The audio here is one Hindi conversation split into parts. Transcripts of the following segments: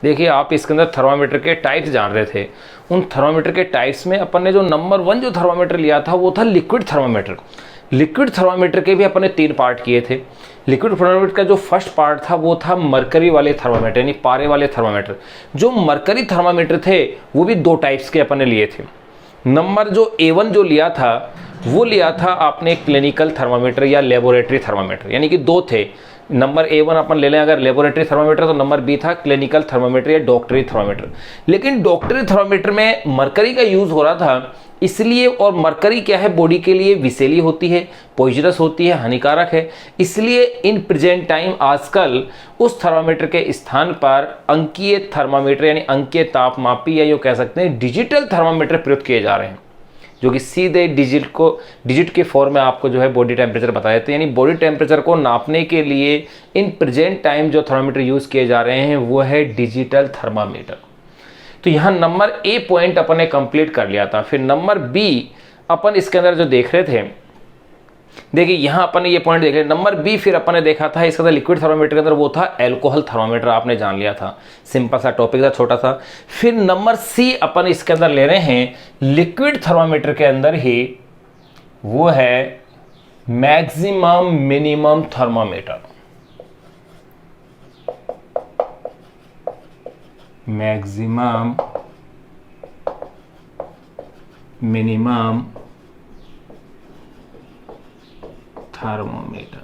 देखिए आप इसके अंदर थर्मामीटर के टाइप्स जान रहे थे। उन थर्मामीटर के टाइप्स में अपन ने जो नंबर 1 जो थर्मामीटर लिया था वो था लिक्विड थर्मामीटर। लिक्विड थर्मामीटर के भी अपन ने 3 पार्ट किए थे। लिक्विड थर्मामीटर का जो फर्स्ट पार्ट था वो था मरकरी वाले थर्मामीटर, यानी पारे वाले थर्मामीटर। जो मरकरी थर्मामीटर थे वो भी 2 टाइप्स के अपन ने लिए थे। नंबर जो A1 जो लिया था वो लिया था आपने क्लिनिकल थर्मामीटर या लेबोरेटरी थर्मामीटर, यानी कि 2 थे। नंबर A1 अपन ले लें अगर लेबोरेटरी थर्मामीटर, तो नंबर B था क्लिनिकल थर्मामीटर या डॉक्टरी थर्मामीटर। लेकिन डॉक्टरी थर्मामीटर में मरकरी का यूज़ हो रहा था इसलिए, और मरकरी क्या है बॉडी के लिए विषैली होती है, पॉइजनस होती है, हानिकारक है, इसलिए इन प्रेजेंट टाइम आजकल उस थर्मामीटर के स्थान पर अंकीय थर्मामीटर यानी अंकीय तापमापी या यो कह सकते हैं डिजिटल थर्मामीटर प्रयुक्त किए जा रहे हैं, जो कि सीधे डिजिट के फॉर्म में आपको जो है बॉडी टेम्परेचर बता देते हैं। यानी बॉडी टेम्परेचर को नापने के लिए इन प्रेजेंट टाइम जो थर्मामीटर यूज़ किए जा रहे हैं वो है डिजिटल थर्मामीटर। तो यहाँ नंबर A पॉइंट अपन ने कंप्लीट कर लिया था। फिर नंबर B अपन इसके अंदर जो देख रहे थे, देखिए यहाँ अपन ने ये पॉइंट देख लिया। नंबर B फिर अपन ने देखा था इसके अंदर लिक्विड थर्मामीटर के अंदर वो था एल्कोहल थर्मामीटर, आपने जान लिया था, सिंपल सा टॉपिक था, छोटा सा। फिर नंबर C अपन इसके अंदर ले रहे हैं लिक्विड थर्मामीटर के अंदर ही, वो है maximum minimum thermometer. Maximum minimum thermometer.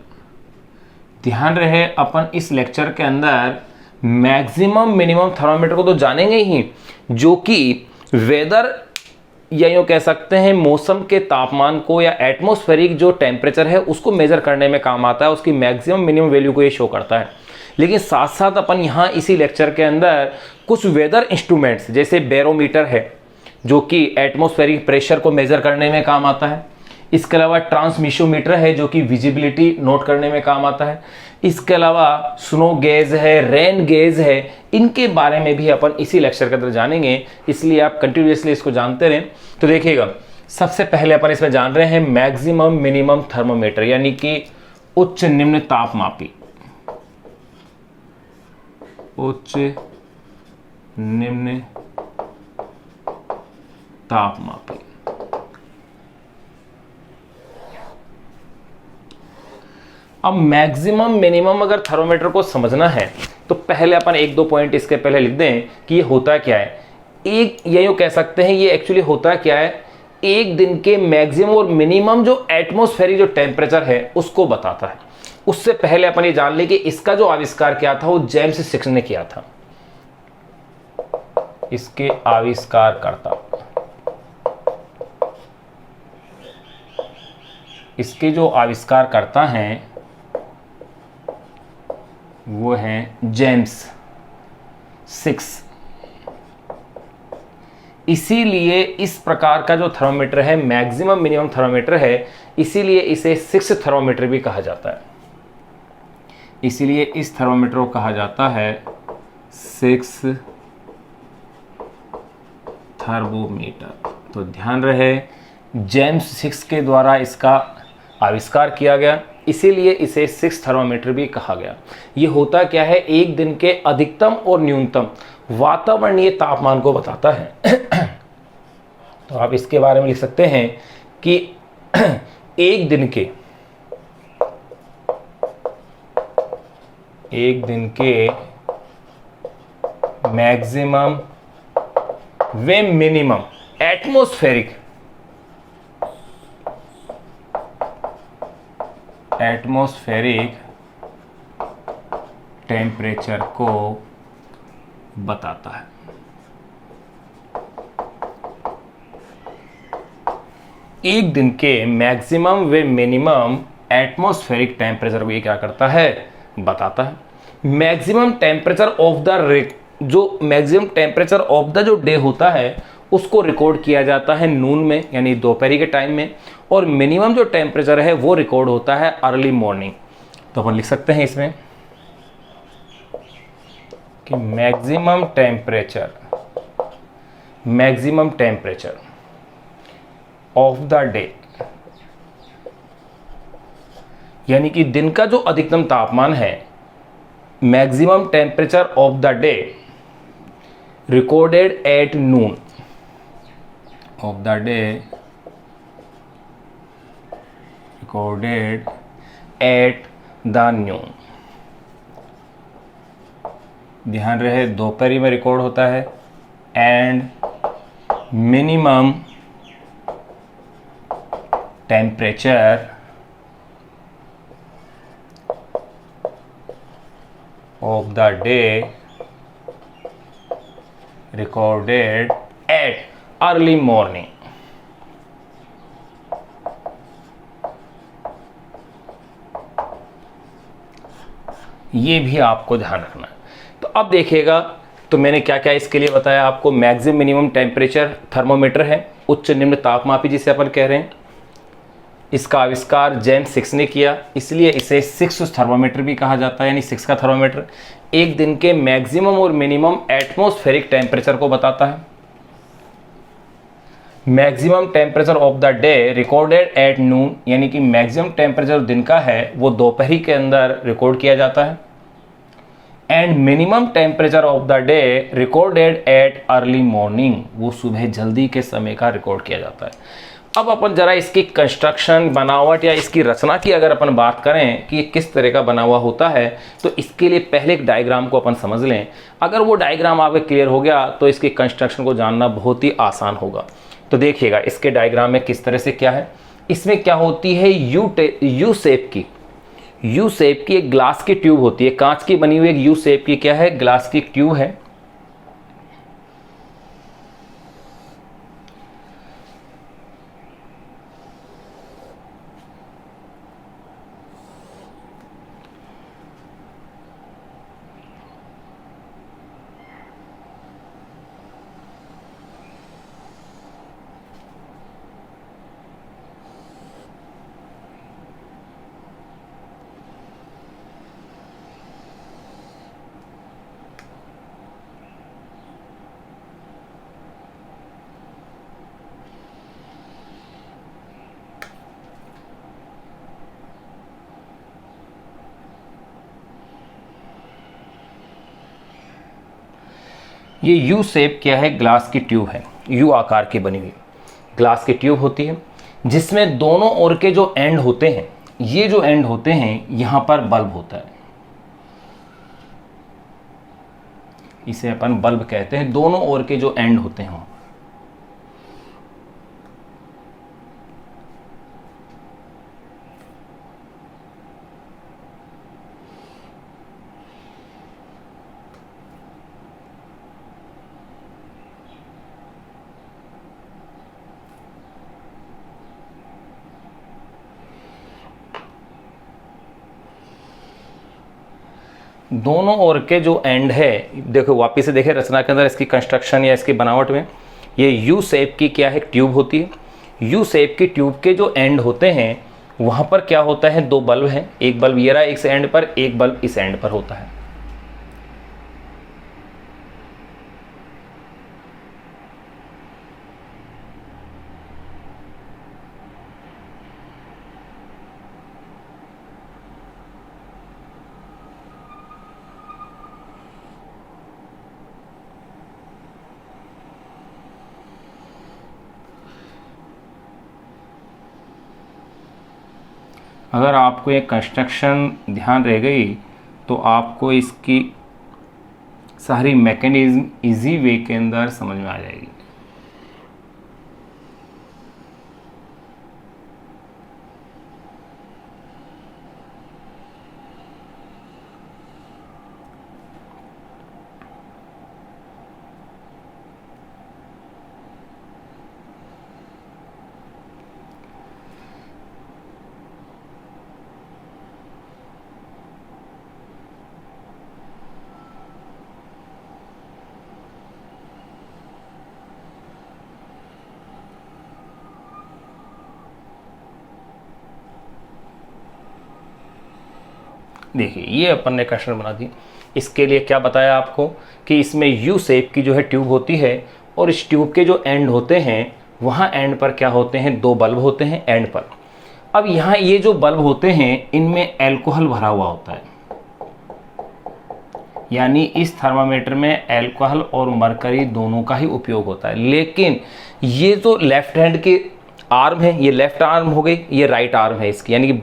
ध्यान रहे अपन इस लेक्चर के अंदर मैक्सिमम मिनिमम थर्मोमीटर को तो जानेंगे ही, जो कि वेदर या यूँ कह सकते हैं मौसम के तापमान को या एटमॉस्फेरिक जो टेम्परेचर है उसको मेजर करने में काम आता है, उसकी मैक्सिमम मिनिमम वैल्यू को ये शो करता है। लेकिन साथ साथ अपन यहाँ इसी लेक्चर के अंदर कुछ वेदर इंस्ट्रूमेंट्स जैसे बैरोमीटर है जो कि एटमॉस्फेरिक प्रेशर को मेजर करने में काम आता है। इसके अलावा ट्रांसमिशोमीटर है जो कि विजिबिलिटी नोट करने में काम आता है। इसके अलावा स्नो गेज है, रेन गेज है, इनके बारे में भी अपन इसी लेक्चर के अंदर जानेंगे, इसलिए आप कंटिन्यूसली इसको जानते रहें। तो देखिएगा, सबसे पहले अपन इसमें जान रहे हैं मैक्सिमम मिनिमम थर्मोमीटर, यानी कि उच्च निम्न तापमापी। उच्च निम्न तापमापी। अब मैक्सिमम मिनिमम अगर थर्मोमीटर को समझना है तो पहले अपन 1-2 पॉइंट इसके पहले लिख दें कि ये होता क्या है। एक ये यूँ कह सकते हैं ये एक्चुअली होता क्या है, एक दिन के मैक्सिमम और मिनिमम जो एटमॉस्फेरिक जो टेम्परेचर है उसको बताता है। उससे पहले अपन ये जान लें कि इसका जो आविष्कार किया था वो जेम्स सिक्स ने किया था। इसके आविष्कारकर्ता, इसके जो आविष्कार करता हैं वो हैं जेम्स सिक्स। इसीलिए इस प्रकार का जो थर्मोमीटर है मैक्सिमम मिनिमम थर्मोमीटर है, इसीलिए इसे 6 थर्मोमीटर भी कहा जाता है। इसीलिए इस थर्मोमीटर को कहा जाता है 6 थर्मोमीटर। तो ध्यान रहे जेम्स सिक्स के द्वारा इसका आविष्कार किया गया, इसीलिए इसे 6 थर्मोमीटर भी कहा गया। ये होता क्या है, एक दिन के अधिकतम और न्यूनतम वातावरणीय तापमान को बताता है। तो आप इसके बारे में लिख सकते हैं कि एक दिन के मैक्सिमम व मिनिमम एटमॉस्फेरिक टेम्परेचर को बताता है। एक दिन के मैक्सिमम व मिनिमम एटमॉस्फेरिक टेम्परेचर को ये क्या करता है, बताता है। मैक्सिमम टेम्परेचर ऑफ द जो मैक्सिमम टेम्परेचर ऑफ द जो डे होता है उसको रिकॉर्ड किया जाता है नून में, यानी दोपहरी के टाइम में, और मिनिमम जो टेम्परेचर है वो रिकॉर्ड होता है अर्ली मॉर्निंग। तो अपन लिख सकते हैं इसमें कि maximum temperature of the day, यानी कि दिन का जो अधिकतम तापमान है, maximum temperature of the day recorded at noon of the day, recorded at the noon। ध्यान रहे दोपहरी में रिकॉर्ड होता है। And minimum temperature of the day recorded at early morning। ये भी आपको ध्यान रखना है। तो अब देखिएगा, तो मैंने क्या क्या इसके लिए बताया आपको। मैक्सिमम मिनिमम टेम्परेचर थर्मोमीटर है, उच्च निम्न तापमापी जिसे अपन कह रहे हैं। इसका आविष्कार जेम्स सिक्स ने किया, इसलिए इसे सिक्स थर्मोमीटर भी कहा जाता है, यानी सिक्स का थर्मोमीटर एक दिन के मैक्सिमम और मिनिमम एटमॉस्फेरिक टेम्परेचर को बताता है। Maximum temperature of the day recorded at noon, यानी कि मैक्सिमम टेम्परेचर दिन का है वो दोपहरी के अंदर रिकॉर्ड किया जाता है। And minimum temperature of the day recorded at early morning, वो सुबह जल्दी के समय का रिकॉर्ड किया जाता है। अब अपन जरा इसकी कंस्ट्रक्शन, बनावट या इसकी रचना की अगर अपन बात करें कि ये किस तरह का बना हुआ होता है, तो इसके लिए पहले एक डायग्राम को अपन समझ लें। अगर वो डायग्राम आपको क्लियर हो गया तो इसकी कंस्ट्रक्शन को जानना बहुत ही आसान होगा। तो देखिएगा इसके डायग्राम में किस तरह से क्या है। इसमें क्या होती है, यू शेप की एक ग्लास की ट्यूब होती है, कांच की बनी हुई एक यू शेप की क्या है, ग्लास की ट्यूब है। ये यू शेप क्या है, ग्लास की ट्यूब है, यू आकार की बनी हुई ग्लास की ट्यूब होती है, जिसमें दोनों ओर के जो एंड होते हैं, ये जो एंड होते हैं यहां पर बल्ब होता है, इसे अपन बल्ब कहते हैं। दोनों ओर के जो एंड होते हैं दोनों ओर के जो एंड है, देखो वापिस से देखें रचना के अंदर इसकी कंस्ट्रक्शन या इसकी बनावट में, ये यू शेप की क्या है, ट्यूब होती है। यू शेप की ट्यूब के जो एंड होते हैं वहां पर क्या होता है, दो बल्ब हैं, एक बल्ब ये रहा इस एंड पर, एक बल्ब इस एंड पर होता है। अगर आपको ये कंस्ट्रक्शन ध्यान रह गई तो आपको इसकी सारी मैकेनिज्म इजी वे के अंदर समझ में आ जाएगी। देखिए ये अपन ने क्वेश्चन बना दी। इसके लिए क्या बताया आपको कि इसमें यू शेप की जो है ट्यूब होती है और इस ट्यूब के जो एंड होते हैं वहाँ एंड पर क्या होते हैं, दो बल्ब होते हैं एंड पर। अब यहाँ ये जो बल्ब होते हैं इनमें एल्कोहल भरा हुआ होता है, यानी इस थर्मामीटर में अल्कोहल और मरकरी दोनों का ही उपयोग होता है। लेकिन ये जो लेफ्ट हैंड की आर्म है, ये लेफ्ट आर्म हो गई, ये राइट आर्म है इसकी, यानी कि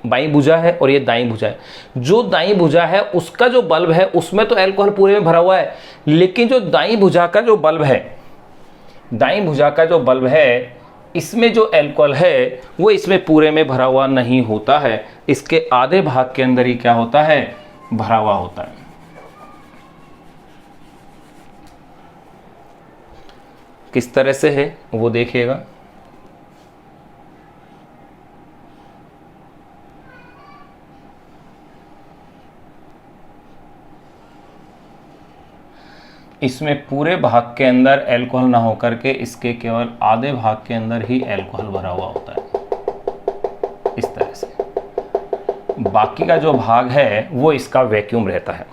बाईं भुजा है और ये दाईं भुजा है। जो दाईं भुजा है उसका जो बल्ब है उसमें तो अल्कोहल पूरे में भरा हुआ है, लेकिन जो दाईं भुजा का जो बल्ब है, दाईं भुजा का जो बल्ब है, इसमें जो अल्कोहल है वो इसमें पूरे में भरा हुआ नहीं होता है, इसके आधे भाग के अंदर ही क्या होता है, भरा हुआ होता है। किस तरह से है वो देखिएगा। इसमें पूरे भाग के अंदर अल्कोहल ना होकर के इसके केवल आधे भाग के अंदर ही अल्कोहल भरा हुआ होता है, इस तरह से। बाकी का जो भाग है वो इसका वैक्यूम रहता है।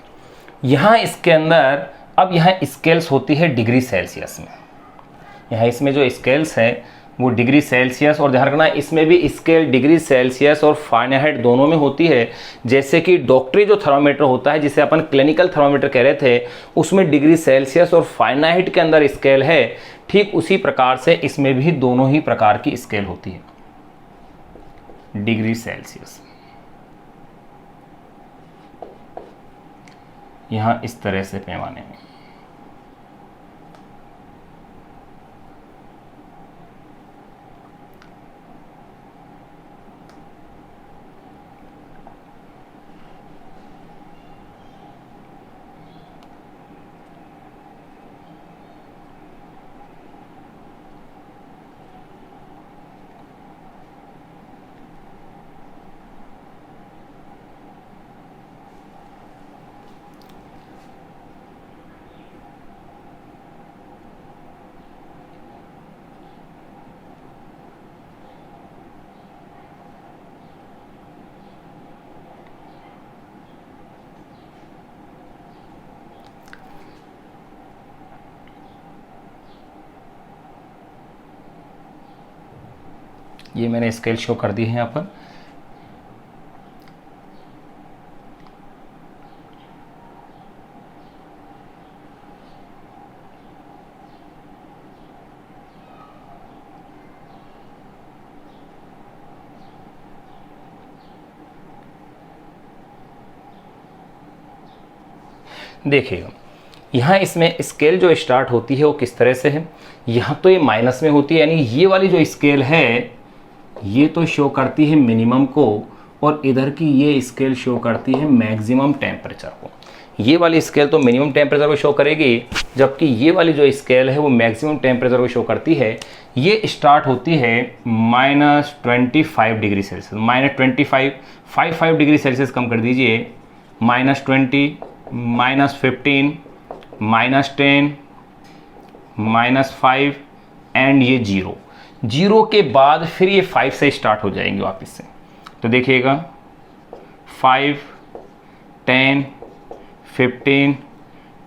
यहाँ इसके अंदर अब यहाँ स्केल्स होती है डिग्री सेल्सियस में। यहाँ इसमें जो स्केल्स है वो डिग्री सेल्सियस, और ध्यान रखना इसमें भी स्केल डिग्री सेल्सियस और फारेनहाइट दोनों में होती है। जैसे कि डॉक्टरी जो थर्मामीटर होता है जिसे अपन क्लिनिकल थर्मामीटर कह रहे थे, उसमें डिग्री सेल्सियस और फारेनहाइट के अंदर स्केल है, ठीक उसी प्रकार से इसमें भी दोनों ही प्रकार की स्केल होती है। डिग्री सेल्सियस यहाँ इस तरह से पैमाने में, ये मैंने स्केल शो कर दी है यहाँ पर। देखिएगा यहाँ इसमें स्केल जो स्टार्ट होती है वो किस तरह से है। यहाँ तो ये माइनस में होती है, यानी ये वाली जो स्केल है ये तो शो करती है मिनिमम को, और इधर की ये स्केल शो करती है मैक्सिमम टेम्परेचर को। ये वाली स्केल तो मिनिमम टेम्परेचर को शो करेगी, जबकि ये वाली जो स्केल है वो मैक्सिमम टेम्परेचर को शो करती है। ये स्टार्ट होती है -25 डिग्री सेल्सियस, -25 डिग्री सेल्सियस कम कर दीजिए, -20, -15, -10, -5 एंड ये 0 के बाद फिर ये 5 से स्टार्ट हो जाएंगे वापस से। तो देखिएगा 5, 10, 15,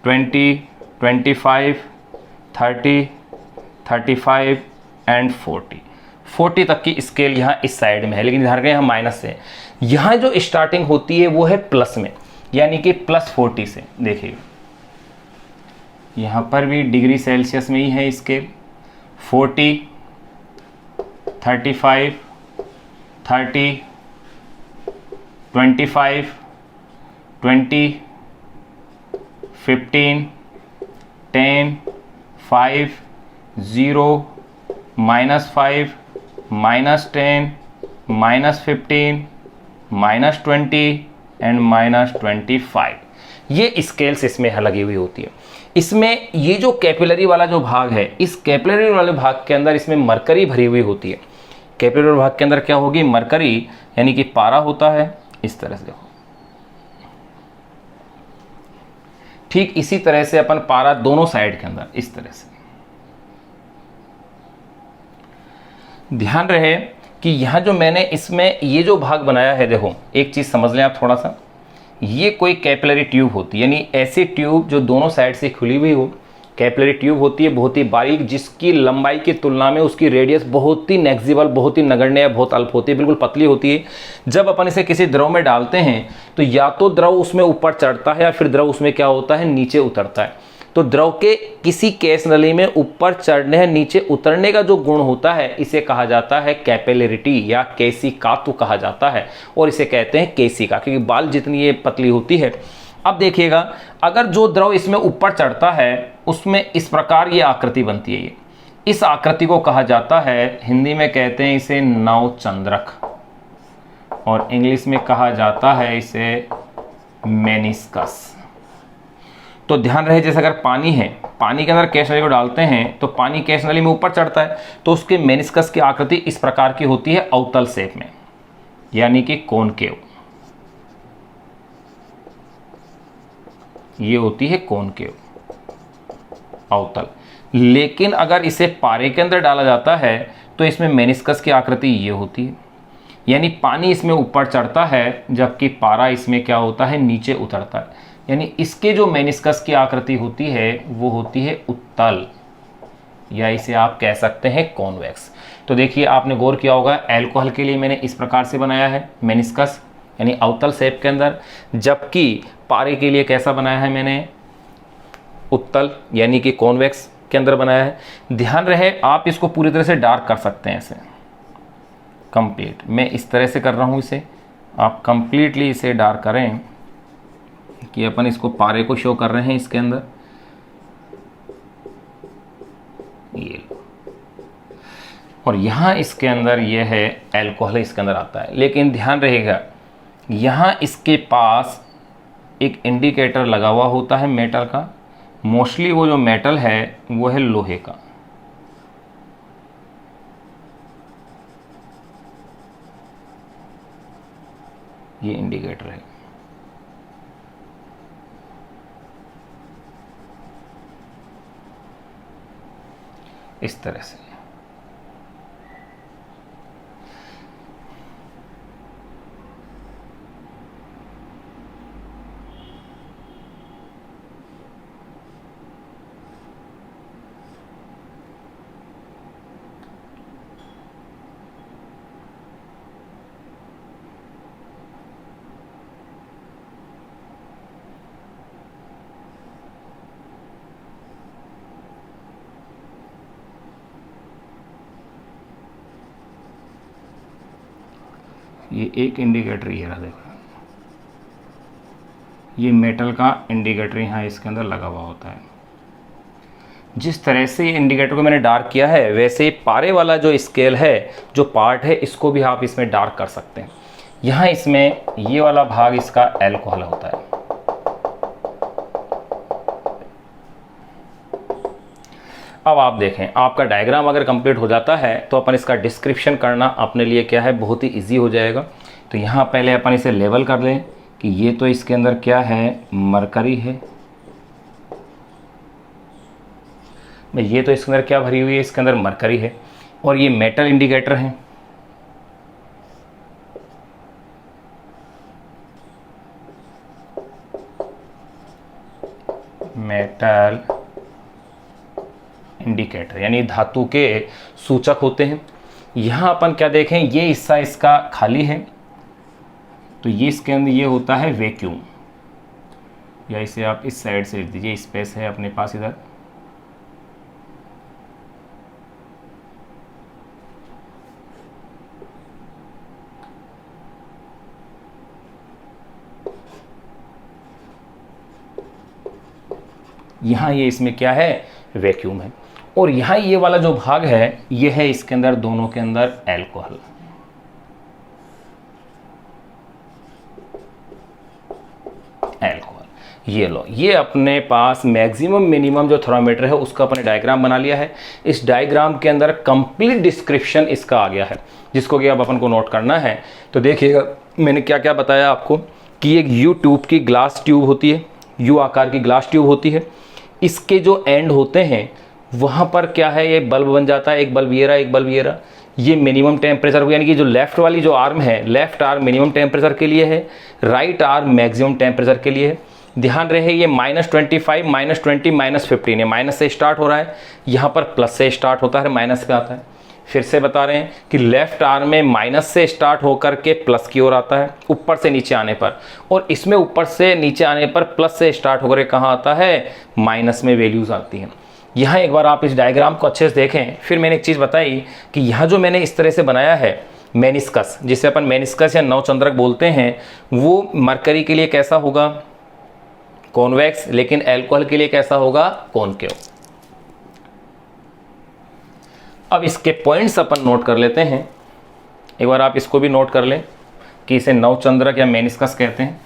20, 25, 30, 35 एंड 40 तक की स्केल यहाँ इस साइड में है, लेकिन ध्यान रखें यहाँ माइनस से। यहाँ जो स्टार्टिंग होती है वो है प्लस में, यानी कि +40 से। देखिए यहाँ पर भी डिग्री सेल्सियस में ही है स्केल। 40, 35, 30, 25, 20, 15, 10, 5, 0, -5, -10, -15, -20 एंड -25। ये स्केल्स इसमें लगी हुई होती है। इसमें ये जो कैपिलरी वाला जो भाग है, इस कैपिलरी वाले भाग के अंदर इसमें मरकरी भरी हुई होती है। कैपिलरी भाग के अंदर क्या होगी, मरकरी, यानी कि पारा होता है। इस तरह से देखो, ठीक इसी तरह से अपन पारा दोनों साइड के अंदर इस तरह से। ध्यान रहे कि यहाँ जो मैंने इसमें ये जो भाग बनाया है, देखो एक चीज़ समझ लें आप थोड़ा सा, ये कोई कैपिलरी ट्यूब होती है, यानी ऐसी ट्यूब जो दोनों साइड से खुली हुई हो, कैपिलरी ट्यूब होती है बहुत ही बारीक, जिसकी लंबाई की तुलना में उसकी रेडियस बहुत ही नेग्जिबल, बहुत ही नगण्य, बहुत अल्प होती है, बिल्कुल पतली होती है। जब अपन इसे किसी द्रव में डालते हैं तो या तो द्रव उसमें ऊपर चढ़ता है या फिर द्रव उसमें क्या होता है, नीचे उतरता है। तो द्रव के किसी केस नली में ऊपर चढ़ने या नीचे उतरने का जो गुण होता है, इसे कहा जाता है कैपिलरिटी या केशिकात्व कहा जाता है, और इसे कहते हैं केशिका, क्योंकि बाल जितनी ये पतली होती है। अब देखिएगा, अगर जो द्रव इसमें ऊपर चढ़ता है उसमें इस प्रकार ये आकृति बनती है, ये इस आकृति को कहा जाता है, हिंदी में कहते हैं इसे नवचंद्रक, और इंग्लिश में कहा जाता है इसे मेनिस्कस। तो ध्यान रहे, जैसे अगर पानी है, पानी के अंदर केश नली को डालते हैं तो पानी केश नली में ऊपर चढ़ता है, तो उसके मेनिस्कस की आकृति इस प्रकार की होती है, अवतल शेप में, यानी कि कॉनकेव। ये होती है कॉनकेव, अवतल। लेकिन अगर इसे पारे के अंदर डाला जाता है तो इसमें मेनिस्कस की आकृति ये होती है, यानी पानी इसमें ऊपर चढ़ता है जबकि पारा इसमें क्या होता है, नीचे उतरता है। यानी इसके जो मेनिस्कस की आकृति होती है वो होती है उत्तल, या इसे आप कह सकते हैं कॉन्वेक्स। तो देखिए, आपने गौर किया होगा, एल्कोहल के लिए मैंने इस प्रकार से बनाया है मेनिस्कस, यानी अवतल शेप के अंदर, जबकि पारे के लिए कैसा बनाया है मैंने, उत्तल यानी कि कॉन्वेक्स के अंदर बनाया है। ध्यान रहे, आप इसको पूरी तरह से डार्क कर सकते हैं, ऐसे कंप्लीट। मैं इस तरह से कर रहा हूँ इसे, आप कंप्लीटली इसे डार्क करें कि अपन इसको पारे को शो कर रहे हैं इसके अंदर, ये, और यहाँ इसके अंदर ये है एल्कोहल, इसके अंदर आता है। लेकिन ध्यान रहेगा, यहाँ इसके पास एक इंडिकेटर लगा हुआ होता है मेटल का, मोस्टली वो जो मेटल है वो है लोहे का। ये इंडिकेटर है, इस तरह से। ये एक इंडिकेटर ये रहा, देखो, ये मेटल का इंडिकेटर यहाँ इसके अंदर लगा हुआ होता है। जिस तरह से ये इंडिकेटर को मैंने डार्क किया है, वैसे पारे वाला जो स्केल है, जो पार्ट है, इसको भी आप इसमें डार्क कर सकते हैं। यहाँ इसमें ये वाला भाग इसका एल्कोहल होता है। अब आप देखें, आपका डायग्राम अगर कंप्लीट हो जाता है तो अपन इसका डिस्क्रिप्शन करना अपने लिए क्या है, बहुत ही इजी हो जाएगा। तो यहाँ पहले अपन इसे लेवल कर लें कि ये तो इसके अंदर क्या है, मरकरी है। ये तो इसके अंदर क्या भरी हुई है, इसके अंदर मरकरी है, और ये मेटल इंडिकेटर है। मेटल इंडिकेटर यानी धातु के सूचक होते हैं। यहाँ अपन क्या देखें, ये हिस्सा इसका खाली है, तो ये इसके अंदर ये होता है वैक्यूम, या इसे आप इस साइड से लिख दीजिए, स्पेस है अपने पास इधर। यहाँ ये इसमें क्या है, वैक्यूम है, और यहाँ ये वाला जो भाग है, ये है इसके अंदर, दोनों के अंदर एल्कोहल। एल्कोहल, ये लो, ये अपने पास मैक्सिमम मिनिमम जो थर्मामीटर है उसका अपने डायग्राम बना लिया है। इस डायग्राम के अंदर कंप्लीट डिस्क्रिप्शन इसका आ गया है, जिसको कि अब अपन को नोट करना है। तो देखिएगा, मैंने क्या क्या बताया आपको कि एक यू ट्यूब की ग्लास ट्यूब होती है, यू आकार की ग्लास ट्यूब होती है। इसके जो एंड होते हैं वहाँ पर क्या है, ये बल्ब बन जाता है, एक बल्ब ये रहा, एक बल्ब ये रहा। ये मिनिमम टेम्परेचर को, यानी कि जो लेफ्ट वाली जो आर्म है, लेफ्ट आर्म मिनिमम टेम्परेचर के लिए है, राइट आर्म मैक्सिमम टेम्परेचर के लिए है। ध्यान रहे ये -25, -20, -15, ये माइनस से स्टार्ट हो रहा है, यहाँ पर प्लस से स्टार्ट होता है, माइनस पे आता है। फिर से बता रहे हैं कि लेफ्ट आर्म में माइनस से स्टार्ट होकर के प्लस की ओर आता है ऊपर से नीचे आने पर, और इसमें ऊपर से नीचे आने पर प्लस से स्टार्ट होकर कहाँ आता है, माइनस में वैल्यूज आती हैं। यहाँ एक बार आप इस डायग्राम को अच्छे से देखें। फिर मैंने एक चीज़ बताई कि यहाँ जो मैंने इस तरह से बनाया है मेनिस्कस, जिसे अपन मेनिस्कस या नवचंद्रक बोलते हैं, वो मरकरी के लिए कैसा होगा, कॉन्वेक्स, लेकिन एल्कोहल के लिए कैसा होगा, कॉनकेव। अब इसके पॉइंट्स अपन नोट कर लेते हैं। एक बार आप इसको भी नोट कर लें कि इसे नवचंद्रक या मेनिस्कस कहते हैं।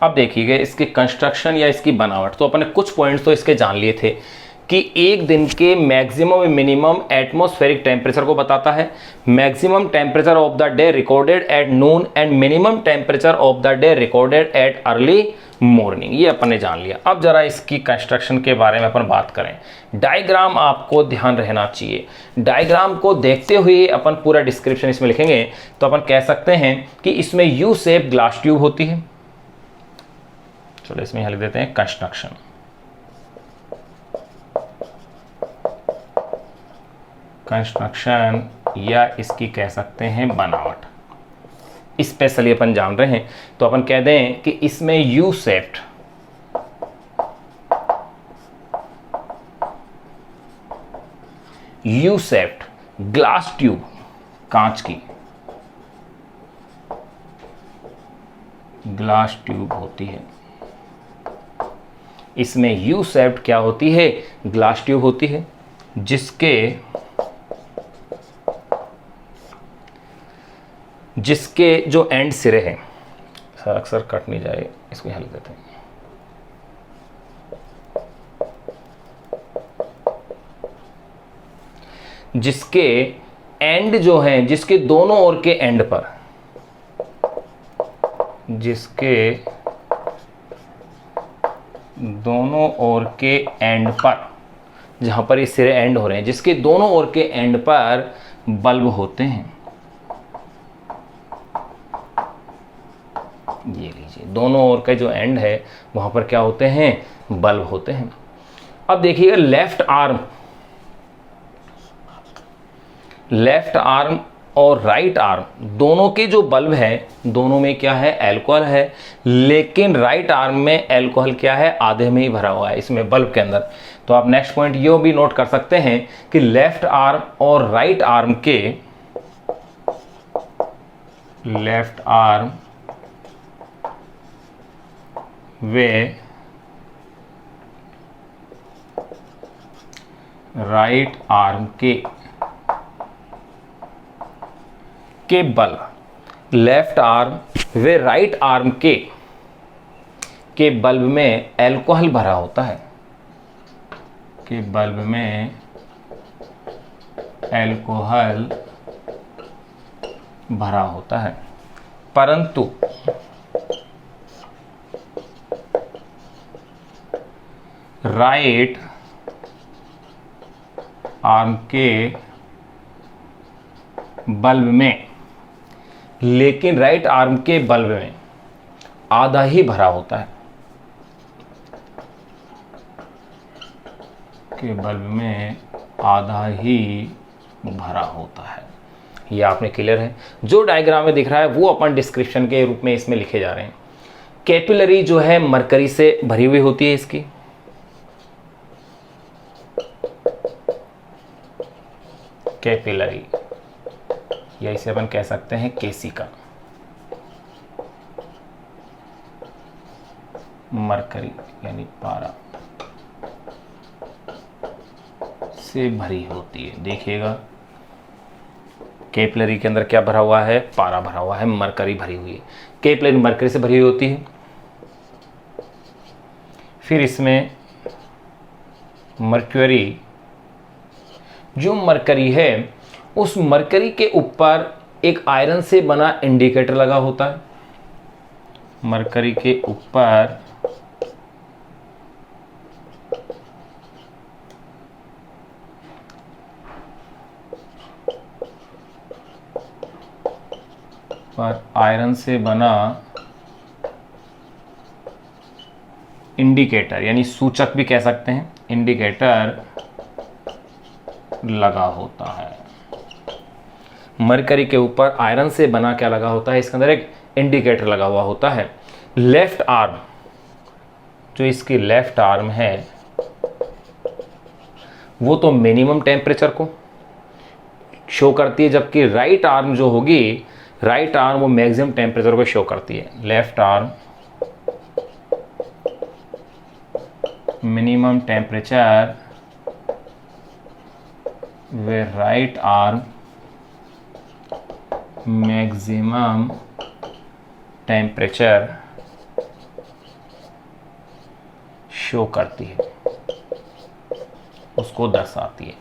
अब देखिएगा इसकी कंस्ट्रक्शन या इसकी बनावट। तो अपन ने कुछ पॉइंट्स तो इसके जान लिए थे कि एक दिन के मैक्सिमम मिनिमम एटमॉस्फेरिक टेम्परेचर को बताता है, maximum temperature of the day recorded at noon and minimum temperature of the day recorded at early morning. ये अपन ने जान लिया। अब जरा इसकी कंस्ट्रक्शन के बारे में अपन बात करें। डायग्राम आपको ध्यान रहना चाहिए, डायग्राम को देखते हुए अपन पूरा डिस्क्रिप्शन इसमें लिखेंगे। तो अपन कह सकते हैं कि इसमें यू शेप ग्लास ट्यूब होती है। चलो इसमें यहाँ लिख देते हैं कंस्ट्रक्शन। कंस्ट्रक्शन या इसकी कह सकते हैं बनावट, स्पेशली अपन जान रहे हैं। तो अपन कह दें कि इसमें यू शेप्ड ग्लास ट्यूब, कांच की ग्लास ट्यूब होती है। इसमें यू शेप्ड क्या होती है, ग्लास ट्यूब होती है, जिसके जो एंड सिरे हैं, अक्सर कट नहीं जाए, इसको यहाँ लिख देते हैं। जिसके एंड जो हैं, जिसके दोनों ओर के एंड पर, जिसके दोनों ओर के एंड पर, जहां पर ये सिरे एंड हो रहे हैं, जिसके दोनों ओर के एंड पर बल्ब होते हैं। ये लीजिए, दोनों ओर का जो एंड है वहां पर क्या होते हैं, बल्ब होते हैं। अब देखिएगा लेफ्ट आर्म और राइट आर्म दोनों के जो बल्ब है, दोनों में क्या है, अल्कोहल है। लेकिन राइट आर्म में अल्कोहल क्या है, आधे में ही भरा हुआ है इसमें बल्ब के अंदर। तो आप नेक्स्ट पॉइंट ये भी नोट कर सकते हैं कि लेफ्ट आर्म और राइट आर्म के, लेफ्ट आर्म वे राइट आर्म के बल्ब, लेफ्ट आर्म वे राइट आर्म के बल्ब में अल्कोहल भरा होता है, के बल्ब में अल्कोहल भरा होता है। परंतु राइट आर्म के बल्ब में, लेकिन राइट आर्म के बल्ब में आधा ही भरा होता है, के बल्ब में आधा ही भरा होता है। ये आपने क्लियर है। जो डायग्राम में दिख रहा है वो अपन डिस्क्रिप्शन के रूप में इसमें लिखे जा रहे हैं। कैपिलरी जो है मरकरी से भरी हुई होती है इसकी, कैपिलरी, या इसे अपन कह सकते हैं केसिका, मरकरी यानी पारा से भरी होती है। देखिएगा कैपिलरी के अंदर क्या भरा हुआ है, पारा भरा हुआ है, मरकरी भरी हुई है। कैपिलरी मरकरी से भरी हुई होती है। फिर इसमें मर्क्यूरी, जो मरकरी है उस मरकरी के ऊपर एक आयरन से बना इंडिकेटर लगा होता है। मरकरी के ऊपर पर आयरन से बना इंडिकेटर यानी सूचक भी कह सकते हैं, इंडिकेटर लगा होता है। मरकरी के ऊपर आयरन से बना क्या लगा होता है, इसके अंदर एक इंडिकेटर लगा हुआ होता है। लेफ्ट आर्म, जो इसकी लेफ्ट आर्म है वो तो मिनिमम टेम्परेचर को शो करती है, जबकि राइट आर्म जो होगी, राइट आर्म वो मैक्सिमम टेम्परेचर को शो करती है। लेफ्ट आर्म मिनिमम टेम्परेचर वे right arm maximum temperature show करती है, उसको दर्शाती है।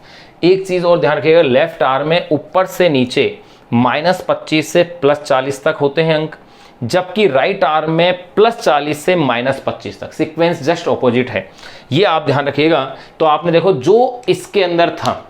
एक चीज और ध्यान रखिएगा, लेफ्ट आर्म में ऊपर से नीचे -25 से +40 तक होते हैं अंक, जबकि राइट आर्म में +40 से -25 तक। सीक्वेंस जस्ट ऑपोजिट है, ये आप ध्यान रखिएगा। तो आपने देखो जो इसके अंदर था,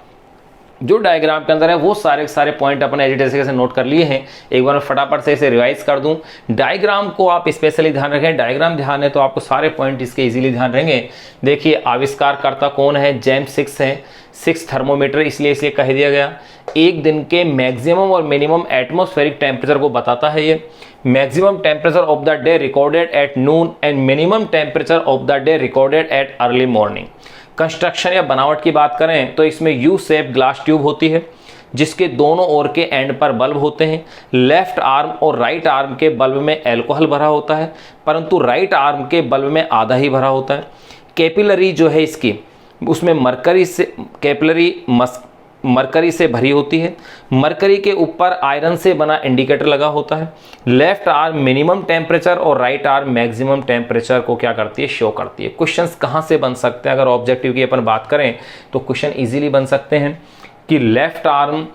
जो डायग्राम के अंदर है, वो सारे सारे पॉइंट अपने एजिटेशन से नोट कर लिए हैं। एक बार मैं फटाफट से इसे रिवाइज कर दूं। डायग्राम को आप स्पेशली ध्यान रखें, डायग्राम ध्यान है तो आपको सारे पॉइंट इसके इजीली ध्यान रहेंगे। देखिए आविष्कारकर्ता कौन है, जेम्स 6 है। 6 थर्मोमीटर इसलिए कह दिया गया। एक दिन के मैक्सिमम और मिनिमम एटमॉस्फेरिक टेम्परेचर को बताता है ये। Maximum temperature of the day recorded at noon and minimum temperature of the day recorded at early morning. Construction या बनावट की बात करें तो इसमें यू शेप ग्लास ट्यूब होती है, जिसके दोनों ओर के एंड पर बल्ब होते हैं। लेफ्ट आर्म और राइट आर्म के बल्ब में अल्कोहल भरा होता है, परंतु राइट आर्म के बल्ब में आधा ही भरा होता है। कैपिलरी जो है इसकी, उसमें मरकरी से भरी होती है। मरकरी के ऊपर आयरन से बना इंडिकेटर लगा होता है। लेफ्ट आर्म मिनिमम टेम्परेचर और राइट आर्म मैक्सिमम टेम्परेचर को क्या करती है, शो करती है। क्वेश्चंस कहाँ से बन सकते हैं, अगर ऑब्जेक्टिव की अपन बात करें तो क्वेश्चन इजीली बन सकते हैं कि लेफ्ट आर्म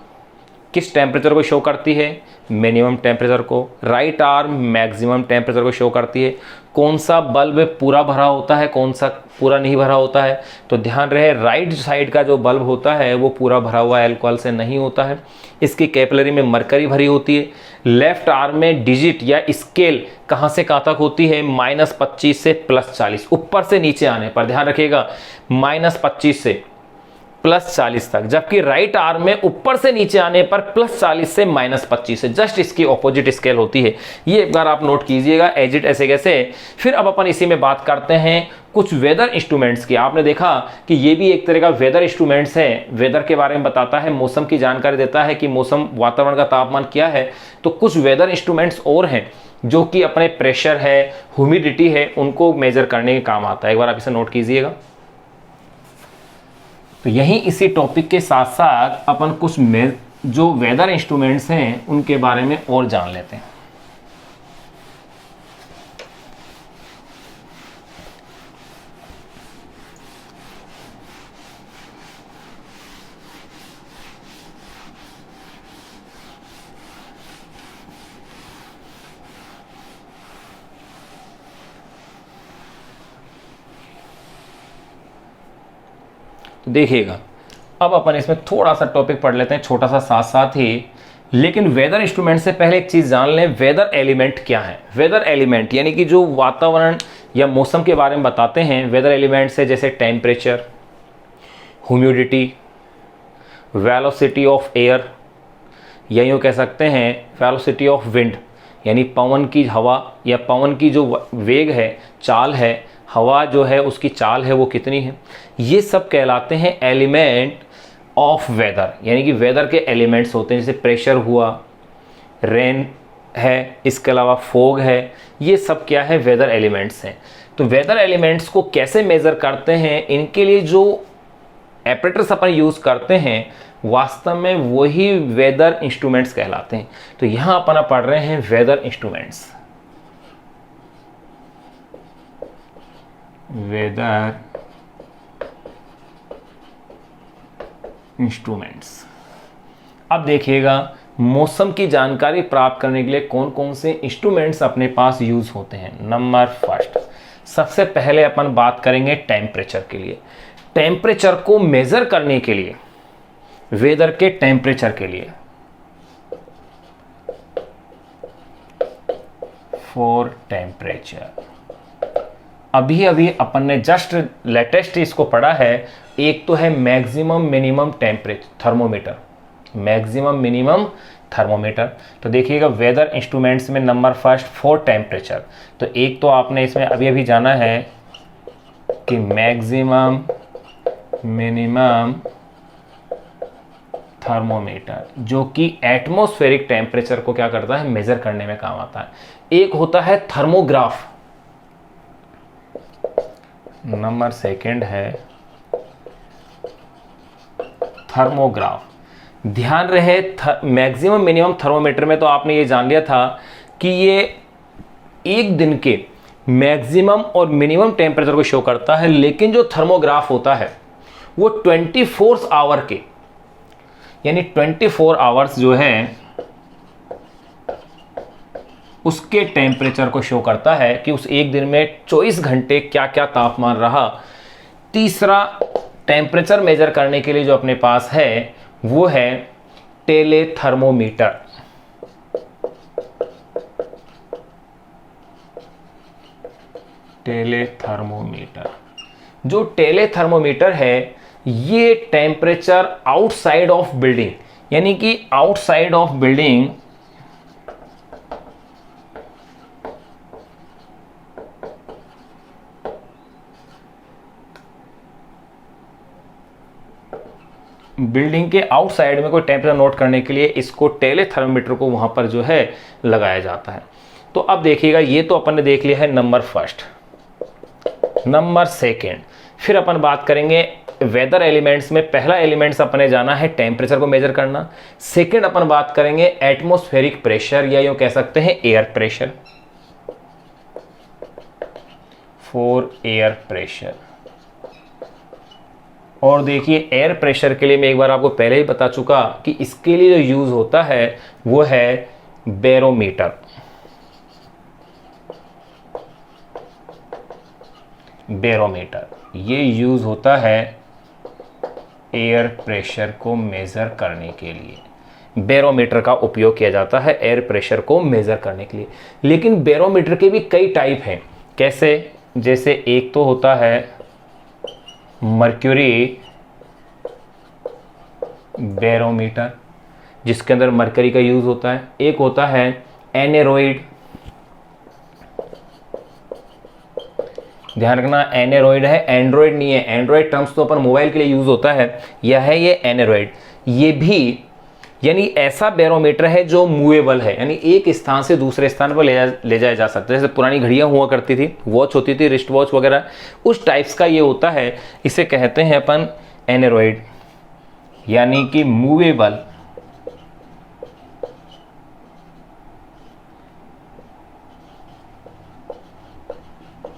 किस टेम्परेचर को शो करती है, मिनिमम टेम्परेचर को। राइट आर्म मैक्सिमम टेम्परेचर को शो करती है। कौन सा बल्ब पूरा भरा होता है, कौन सा पूरा नहीं भरा होता है, तो ध्यान रहे राइट साइड का जो बल्ब होता है वो पूरा भरा हुआ अल्कोहल से नहीं होता है। इसकी कैपिलरी में मरकरी भरी होती है। लेफ्ट आर्म में डिजिट या स्केल कहाँ से कहाँ तक होती है, -25 से +40, ऊपर से नीचे आने पर ध्यान रखिएगा -25 से +40 तक, जबकि राइट आर्म में ऊपर से नीचे आने पर +40 से -25 है। जस्ट इसकी ऑपोजिट स्केल होती है। ये एक बार आप नोट कीजिएगा, एजिट ऐसे कैसे। फिर अब अपन इसी में बात करते हैं कुछ वेदर इंस्ट्रूमेंट्स की। आपने देखा कि ये भी एक तरह का वेदर इंस्ट्रूमेंट्स है, वेदर के बारे में बताता है, मौसम की जानकारी देता है कि मौसम वातावरण का तापमान क्या है। तो कुछ वेदर इंस्ट्रूमेंट्स और हैं जो कि अपने प्रेशर है, ह्यूमिडिटी है, उनको मेजर करने के काम आता है। एक बार आप इसे नोट कीजिएगा। तो यहीं इसी टॉपिक के साथ साथ अपन कुछ जो वेदर इंस्ट्रूमेंट्स हैं उनके बारे में और जान लेते हैं। देखिएगा, अब अपन इसमें थोड़ा सा टॉपिक पढ़ लेते हैं, छोटा सा साथ साथ ही। लेकिन वेदर इंस्ट्रूमेंट से पहले एक चीज जान लें, वेदर एलिमेंट क्या है। वेदर एलिमेंट यानी कि जो वातावरण या मौसम के बारे में बताते हैं, वेदर एलिमेंट से जैसे temperature, humidity, velocity of air, या यूँ कह सकते हैं वेलोसिटी ऑफ विंड, यानी पवन की हवा या पवन की जो वेग है, चाल है, हवा जो है उसकी चाल है वो कितनी है, ये सब कहलाते हैं एलिमेंट ऑफ वेदर। यानी कि वेदर के एलिमेंट्स होते हैं, जैसे प्रेशर हुआ, रेन है, इसके अलावा फोग है, ये सब क्या है, वेदर एलिमेंट्स हैं। तो वेदर एलिमेंट्स को कैसे मेज़र करते हैं, इनके लिए जो एपरेटर्स अपन यूज़ करते हैं वास्तव में वही वेदर इंस्ट्रूमेंट्स कहलाते हैं। तो यहाँ अपन पढ़ रहे हैं वेदर इंस्ट्रूमेंट्स, वेदर इंस्ट्रूमेंट्स। अब देखिएगा मौसम की जानकारी प्राप्त करने के लिए कौन कौन से इंस्ट्रूमेंट्स अपने पास यूज होते हैं। नंबर फर्स्ट, सबसे पहले अपन बात करेंगे टेम्परेचर के लिए। टेम्परेचर को मेजर करने के लिए, वेदर के टेम्परेचर के लिए फॉर टेम्परेचर। अभी अभी अपन ने जस्ट लेटेस्ट इसको पढ़ा है। एक तो है maximum minimum temperature thermometer, maximum minimum thermometer. तो देखिएगा वेदर इंस्ट्रूमेंट्स में नंबर फर्स्ट फॉर टेम्परेचर। तो एक तो आपने इसमें अभी अभी जाना है कि मैक्सिमम मिनिमम थर्मोमीटर, जो कि एटमॉस्फेरिक टेम्परेचर को क्या करता है, मेजर करने में काम आता है। एक होता है थर्मोग्राफ, नंबर सेकंड है थर्मोग्राफ। ध्यान रहे मैक्सिमम मिनिमम थर्मोमीटर में तो आपने ये जान लिया था कि ये एक दिन के मैक्सिमम और मिनिमम टेम्परेचर को शो करता है, लेकिन जो थर्मोग्राफ होता है वो 24 आवर के, यानी 24 आवर्स जो है उसके टेम्परेचर को शो करता है कि उस एक दिन में 24 घंटे क्या क्या तापमान रहा। तीसरा टेम्परेचर मेजर करने के लिए जो अपने पास है वो है टेलेथर्मोमीटर। टेलेथर्मोमीटर, जो टेलेथर्मोमीटर है ये टेम्परेचर आउटसाइड ऑफ बिल्डिंग, यानी कि आउटसाइड ऑफ बिल्डिंग बिल्डिंग के आउटसाइड में कोई टेम्परेचर नोट करने के लिए इसको टेलेथर्मोमीटर को वहां पर जो है लगाया जाता है। तो अब देखिएगा ये तो अपन ने देख लिया है नंबर फर्स्ट। नंबर सेकेंड फिर अपन बात करेंगे वेदर एलिमेंट्स में। पहला एलिमेंट्स अपने जाना है टेम्परेचर को मेजर करना। सेकेंड अपन बात करेंगे एटमॉस्फेरिक प्रेशर, या यूं कह सकते हैं air pressure, for air pressure. और देखिए एयर प्रेशर के लिए मैं एक बार आपको पहले ही बता चुका कि इसके लिए जो यूज होता है वो है बैरोमीटर। बैरोमीटर ये यूज होता है एयर प्रेशर को मेजर करने के लिए। बैरोमीटर का उपयोग किया जाता है एयर प्रेशर को मेजर करने के लिए। लेकिन बैरोमीटर के भी कई टाइप हैं। कैसे? जैसे एक तो होता है मर्क्यूरी बैरोमीटर, जिसके अंदर मरकरी का यूज होता है। एक होता है एनेरॉइड, ध्यान रखना एनेरॉइड है, एंड्रॉइड नहीं है। एंड्रॉइड टर्म्स तो अपन मोबाइल के लिए यूज होता है, यह है ये एनेरॉइड। ये भी यानी ऐसा बैरोमीटर है जो मूवेबल है, यानी एक स्थान से दूसरे स्थान पर ले जाया जा सकता है। जैसे पुरानी घड़ियां हुआ करती थी, वॉच होती थी, रिस्ट वॉच वगैरह, उस टाइप्स का ये होता है। इसे कहते हैं अपन एनेरॉइड, यानी कि मूवेबल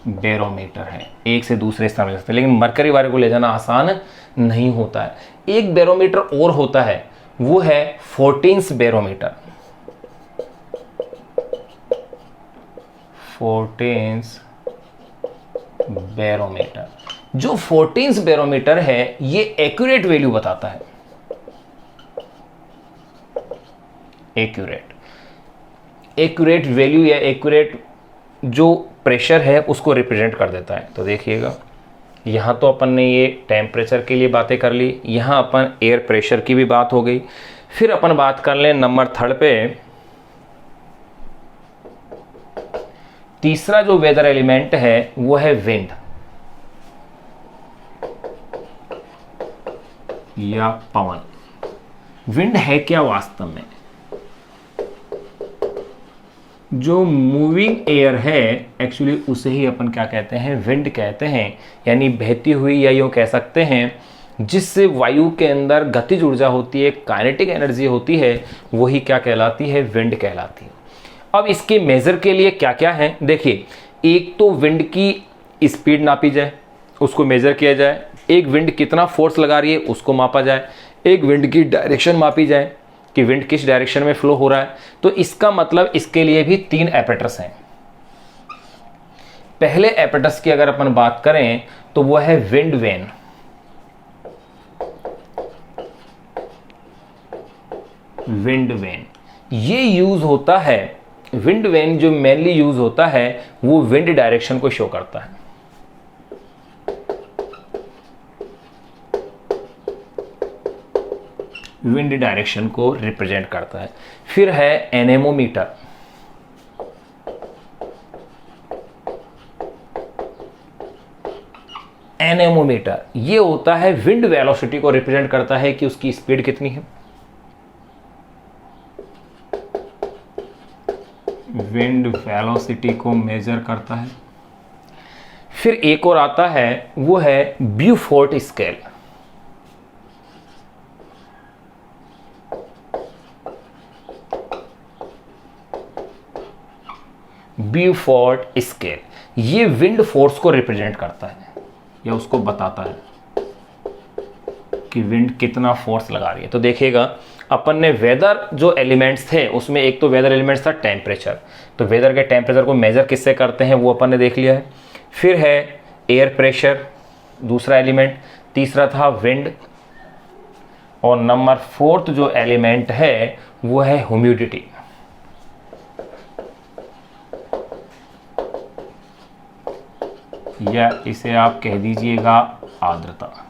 बैरोमीटर है, एक से दूसरे स्थान में ले सकते हैं। लेकिन मरकरी वाले को ले जाना आसान नहीं होता है। एक बैरोमीटर और होता है, वो है फोर्टीन्स बैरोमीटर। फोर्टीन्स बैरोमीटर, जो फोर्टीन्स बैरोमीटर है ये एक्यूरेट वैल्यू बताता है। एक्यूरेट वैल्यू या एक्यूरेट जो प्रेशर है उसको रिप्रेजेंट कर देता है। तो देखिएगा यहाँ तो अपन ने ये टेम्परेचर के लिए बातें कर ली, यहाँ अपन एयर प्रेशर की भी बात हो गई। फिर अपन बात कर लें नंबर थर्ड पे, तीसरा जो वेदर एलिमेंट है वो है विंड या पवन। विंड है क्या वास्तव में? जो मूविंग एयर है एक्चुअली उसे ही अपन क्या कहते हैं, विंड कहते हैं। यानी बहती हुई, या यूं कह सकते हैं जिससे वायु के अंदर गतिज ऊर्जा होती है, काइनेटिक एनर्जी होती है, वही क्या कहलाती है, विंड कहलाती है। अब इसके मेजर के लिए क्या क्या है देखिए, एक तो विंड की स्पीड नापी जाए, उसको मेजर किया जाए। एक विंड कितना फोर्स लगा रही है उसको मापा जाए। एक विंड की डायरेक्शन मापी जाए कि विंड किस डायरेक्शन में फ्लो हो रहा है। तो इसका मतलब इसके लिए भी 3 एपेटस हैं। पहले एपेटस की अगर अपन बात करें तो वो है विंड वेन। विंड वेन ये यूज होता है विंड वेन जो मेनली यूज होता है वो विंड डायरेक्शन को शो करता है। विंड डायरेक्शन को रिप्रेजेंट करता है। फिर है एनेमोमीटर। एनेमोमीटर ये होता है विंड वेलोसिटी को रिप्रेजेंट करता है कि उसकी स्पीड कितनी है। विंड वेलोसिटी को मेजर करता है। फिर एक और आता है वो है ब्यूफोर्ट स्केल। ब्यूफोर्ट स्केल ये विंड फोर्स को रिप्रेजेंट करता है या उसको बताता है कि विंड कितना फोर्स लगा रही है। तो देखिएगा अपन ने वेदर जो एलिमेंट्स थे उसमें एक तो वेदर एलिमेंट्स था टेम्परेचर, तो वेदर के टेम्परेचर को मेजर किससे करते हैं वो अपन ने देख लिया है। फिर है एयर प्रेशर दूसरा एलिमेंट, तीसरा था विंड, और नंबर 4 जो एलिमेंट है वो है ह्यूमिडिटी। या इसे आप कह दीजिएगा आर्द्रता।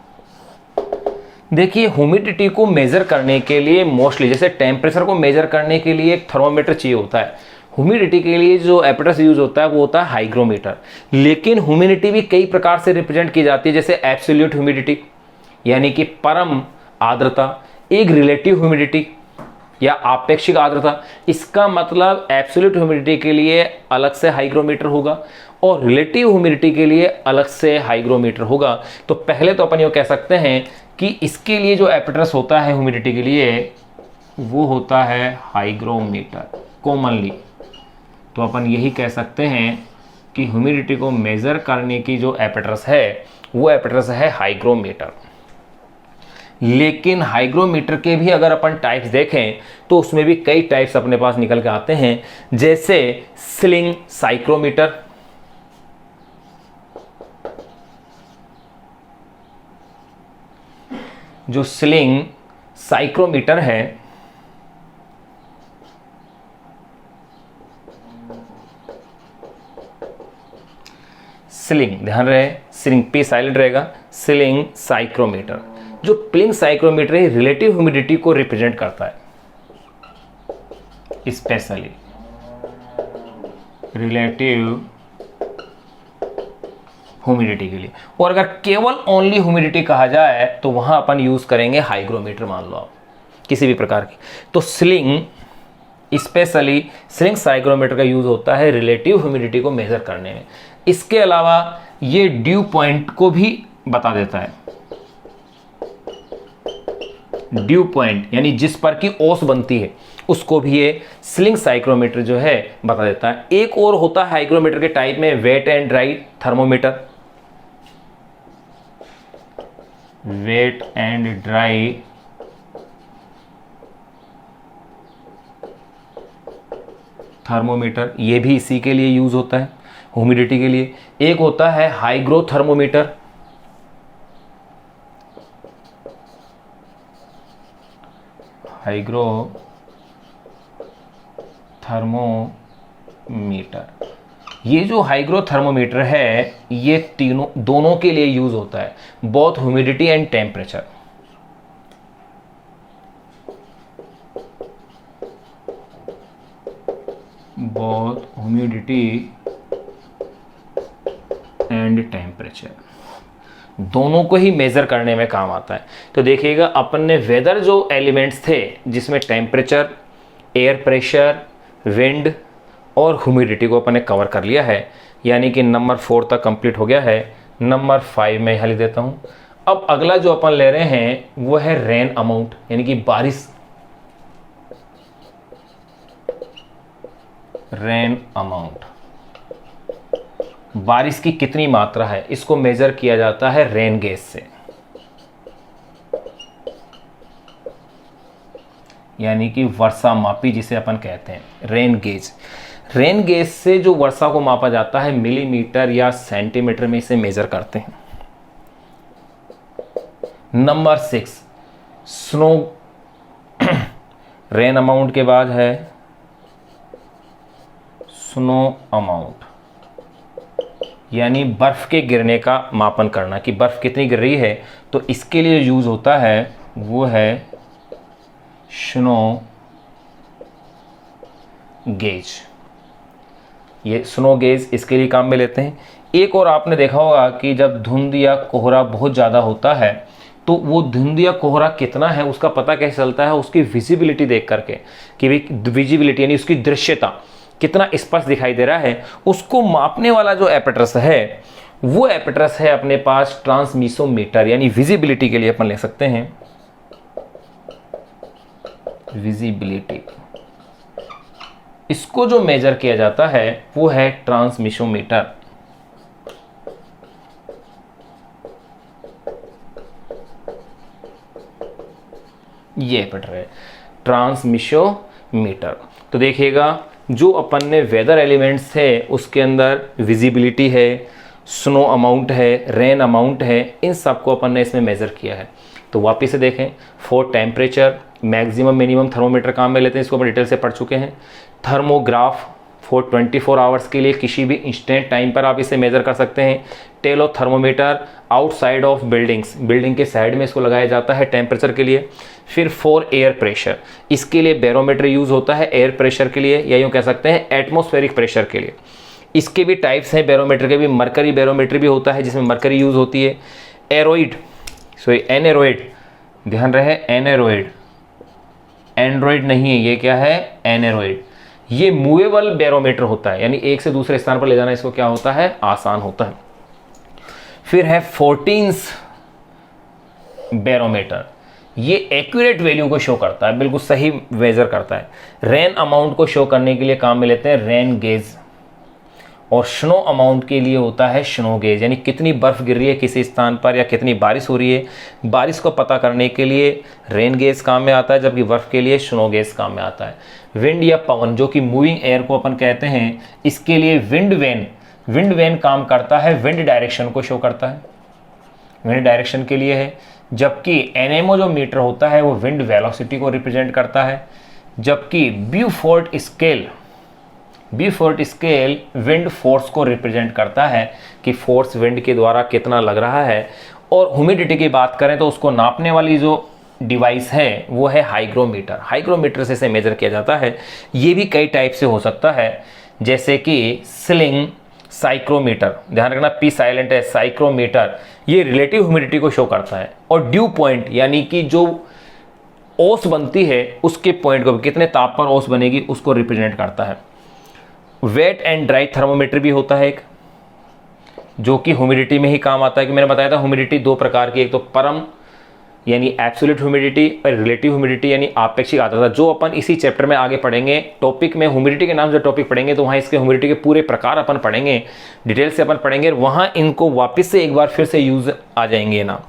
देखिए ह्यूमिडिटी को मेजर करने के लिए मोस्टली जैसे टेम्परेचर को मेजर करने के लिए एक थर्मोमीटर चाहिए होता है, ह्यूमिडिटी के लिए जो एपरेटस यूज होता है वो होता है हाइग्रोमीटर। लेकिन ह्यूमिडिटी भी कई प्रकार से रिप्रेजेंट की जाती है, जैसे एब्सोल्यूट ह्यूमिडिटी यानी कि परम आर्द्रता, एक रिलेटिव ह्यूमिडिटी या आपेक्षिक आर्द्रता। इसका मतलब एब्सोल्यूट ह्यूमिडिटी के लिए अलग से हाइग्रोमीटर होगा और रिलेटिव ह्यूमिडिटी के लिए अलग से हाइग्रोमीटर होगा। तो पहले तो अपन ये कह सकते हैं कि इसके लिए जो एपरेटस होता है ह्यूमिडिटी के लिए वो होता है हाइग्रोमीटर कॉमनली। तो अपन यही कह सकते हैं कि ह्यूमिडिटी को मेजर करने की जो एपरेटस है वो एपरेटस है हाइग्रोमीटर। लेकिन हाइग्रोमीटर के भी अगर अपन टाइप्स देखें तो उसमें भी कई टाइप्स अपने पास निकल के आते हैं, जैसे स्लिंग साइक्रोमीटर, जो स्लिंग साइक्रोमीटर है स्लिंग, ध्यान रहे स्लिंग पे साइलेंट रहेगा, स्लिंग साइक्रोमीटर। जो प्लिंग साइक्रोमीटर है रिलेटिव ह्यूमिडिटी को रिप्रेजेंट करता है, स्पेशली रिलेटिव ह्यूमिडिटी के लिए। और अगर केवल ओनली ह्यूमिडिटी कहा जाए तो वहां अपन यूज करेंगे हाइग्रोमीटर, मान लो आप किसी भी प्रकार की। तो स्लिंग स्पेशली स्लिंग साइक्रोमीटर का यूज होता है रिलेटिव ह्यूमिडिटी को मेजर करने में। इसके अलावा ये ड्यू पॉइंट को भी बता देता है, ड्यू पॉइंट यानी जिस पर की ओस बनती है उसको भी ये स्लिंग साइक्रोमीटर जो है बता देता है। एक और होता है हाइग्रोमीटर के टाइप में wet and dry thermometer. Wet and dry thermometer ये भी इसी के लिए यूज होता है, ह्यूमिडिटी के लिए। एक होता है हाइग्रो थर्मोमीटर, हाइग्रो थर्मोमीटर। ये जो हाइग्रो थर्मोमीटर है ये दोनों के लिए यूज होता है, both humidity and temperature. Both humidity and temperature दोनों को ही मेजर करने में काम आता है। तो देखिएगा अपन ने वेदर जो एलिमेंट्स थे जिसमें टेम्परेचर, एयर प्रेशर, विंड और ह्यूमिडिटी को अपन ने कवर कर लिया है, यानी कि नंबर 4 तक कंप्लीट हो गया है। नंबर 5 में यहाँ लिख देता हूँ। अब अगला जो अपन ले रहे हैं वो है रेन अमाउंट, यानी कि बारिश। रेन अमाउंट, बारिश की कितनी मात्रा है, इसको मेजर किया जाता है रेन गेज से, यानी कि वर्षा मापी जिसे अपन कहते हैं रेन गेज। रेन गेज से जो वर्षा को मापा जाता है मिलीमीटर या सेंटीमीटर में इसे मेजर करते हैं। Number 6 snow. रेन अमाउंट के बाद है स्नो अमाउंट, यानी बर्फ के गिरने का मापन करना कि बर्फ कितनी गिर रही है, तो इसके लिए यूज होता है वो है स्नो गेज। ये स्नो गेज इसके लिए काम में लेते हैं। एक और आपने देखा होगा कि जब धुंध या कोहरा बहुत ज़्यादा होता है तो वो धुंध या कोहरा कितना है उसका पता कैसे चलता है, उसकी विजिबिलिटी देख करके कि भाई विजिबिलिटी यानी उसकी दृश्यता कितना स्पष्ट दिखाई दे रहा है, उसको मापने वाला जो एपेटरस है वो एपेटरस है अपने पास ट्रांसमिसोमीटर, यानी विजिबिलिटी के लिए अपन ले सकते हैं विजिबिलिटी। इसको जो मेजर किया जाता है वो है ट्रांसमिसोमीटर। ये एपेटर है ट्रांसमिसोमीटर। तो देखिएगा जो अपन ने वेदर एलिमेंट्स थे उसके अंदर विजिबिलिटी है, स्नो अमाउंट है, रेन अमाउंट है, इन सबको अपन ने इसमें मेज़र किया है। तो वापस से देखें, for temperature maximum minimum thermometer काम में लेते हैं, इसको अपन डिटेल से पढ़ चुके हैं। थर्मोग्राफ फॉर 24 आवर्स के लिए किसी भी इंस्टेंट टाइम पर आप इसे मेज़र कर सकते हैं। टेलो thermometer outside of buildings, building के साइड में इसको लगाया जाता है टेम्परेचर के लिए। फिर फॉर एयर प्रेशर, इसके लिए बैरोमीटर यूज़ होता है एयर प्रेशर के लिए, या यूँ कह सकते हैं एटमॉस्फेरिक प्रेशर के लिए। इसके भी टाइप्स हैं बैरोमीटर के भी, मरकरी बैरोमीटर भी होता है जिसमें मरकरी यूज़ होती है। एरोइड एनेरोइड, ध्यान रहे एनेरोइड, एंड्रॉइड नहीं है ये, क्या है एनेरोइड। ये मूवेबल बैरोमीटर होता है, यानी एक से दूसरे स्थान पर ले जाना इसको क्या होता है, आसान होता है। फिर है 14th बैरोमीटर, ये एक्यूरेट वैल्यू को शो करता है, बिल्कुल सही मेजर करता है। रेन अमाउंट को शो करने के लिए काम में लेते हैं रेन गेज, और स्नो अमाउंट के लिए होता है स्नो गेज, यानी कितनी बर्फ गिर रही है किसी स्थान पर या कितनी बारिश हो रही है, बारिश को पता करने के लिए रेन गेज काम में आता है, जबकि बर्फ के लिए स्नो गेज काम में आता है। विंड या पवन, जो कि मूविंग एयर को अपन कहते हैं, इसके लिए विंड वेन काम करता है, विंड डायरेक्शन को शो करता है, विंड डायरेक्शन के लिए है। जबकि एनेमो जो मीटर होता है वो विंड वेलोसिटी को रिप्रेजेंट करता है। जबकि ब्यूफोर्ट स्केल विंड फोर्स को रिप्रेजेंट करता है कि फोर्स विंड के द्वारा कितना लग रहा है। और ह्यूमिडिटी की बात करें तो उसको नापने वाली जो डिवाइस है वो है हाइग्रोमीटर से इसे मेजर किया जाता है। ये भी कई टाइप से हो सकता है, जैसे कि स्लिंग, साइक्रोमीटर, ध्यान रखना पी साइलेंट है, साइक्रोमीटर ये रिलेटिव ह्यूमिडिटी को शो करता है। और ड्यू पॉइंट, यानी कि जो ओस बनती है उसके पॉइंट को, कितने ताप पर ओस बनेगी उसको रिप्रेजेंट करता है। वेट एंड ड्राई थर्मोमीटर भी होता है एक, जो कि ह्यूमिडिटी में ही काम आता है। कि मैंने बताया था ह्यूमिडिटी दो प्रकार की, एक तो परम यानी एब्सोल्यूट ह्यूमिडिटी और रिलेटिव ह्यूमिडिटी यानी आपेक्षिक आर्द्रता, जो अपन इसी चैप्टर में आगे पढ़ेंगे। टॉपिक में ह्यूमिडिटी के नाम से टॉपिक पढ़ेंगे तो वहाँ इसके ह्यूमिडिटी के पूरे प्रकार अपन पढ़ेंगे, डिटेल से अपन पढ़ेंगे, वहाँ इनको वापस से एक बार फिर से यूज आ जाएंगे ना।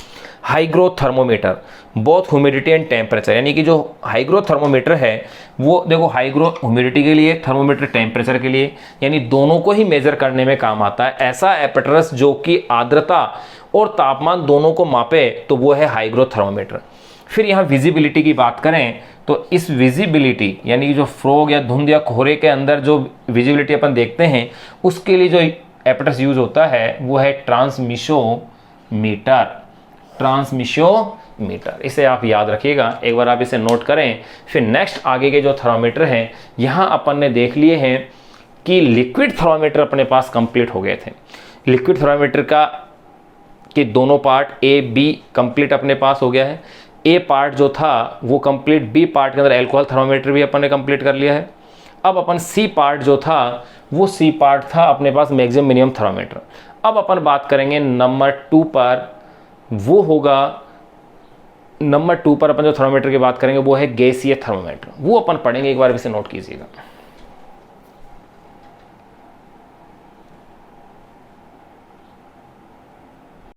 Hygrothermometer both humidity and temperature, यानी कि जो हाईग्रो थर्मोमीटर है वो देखो हाईग्रो ह्यूमिडिटी के लिए, थर्मोमीटर टेम्परेचर के लिए, यानी दोनों को ही मेजर करने में काम आता है। ऐसा एपेटरस जो कि आर्द्रता और तापमान दोनों को मापे तो वो है हाईग्रो थर्मोमीटर। फिर यहाँ विजिबिलिटी की बात करें तो इस विजिबिलिटी यानी कि जो फ्रॉग या धुंध या कोहरे के अंदर जो विजिबिलिटी अपन देखते हैं उसके लिए जो एपेटरस यूज होता है वो है ट्रांसमिसोमीटर। इसे आप याद रखिएगा, एक बार आप इसे नोट करें। फिर नेक्स्ट आगे के जो थर्मोमीटर हैं, यहाँ अपन ने देख लिए हैं कि लिक्विड थर्मोमीटर अपने पास कंप्लीट हो गए थे। लिक्विड थर्मोमीटर का कि दोनों पार्ट ए बी कंप्लीट अपने पास हो गया है। ए पार्ट जो था वो कंप्लीट, बी पार्ट के अंदर एल्कोहल थर्मोमीटर भी अपन ने कंप्लीट कर लिया है। अब अपन सी पार्ट जो था वो सी पार्ट था अपने पास मैक्सिमम मिनिमम थर्मोमीटर। अब अपन बात करेंगे नंबर 2 पर, वो होगा नंबर 2 पर अपन जो थर्मोमीटर की बात करेंगे वो है गैसीय थर्मोमीटर। वो अपन पढ़ेंगे, एक बार इसे नोट कीजिएगा।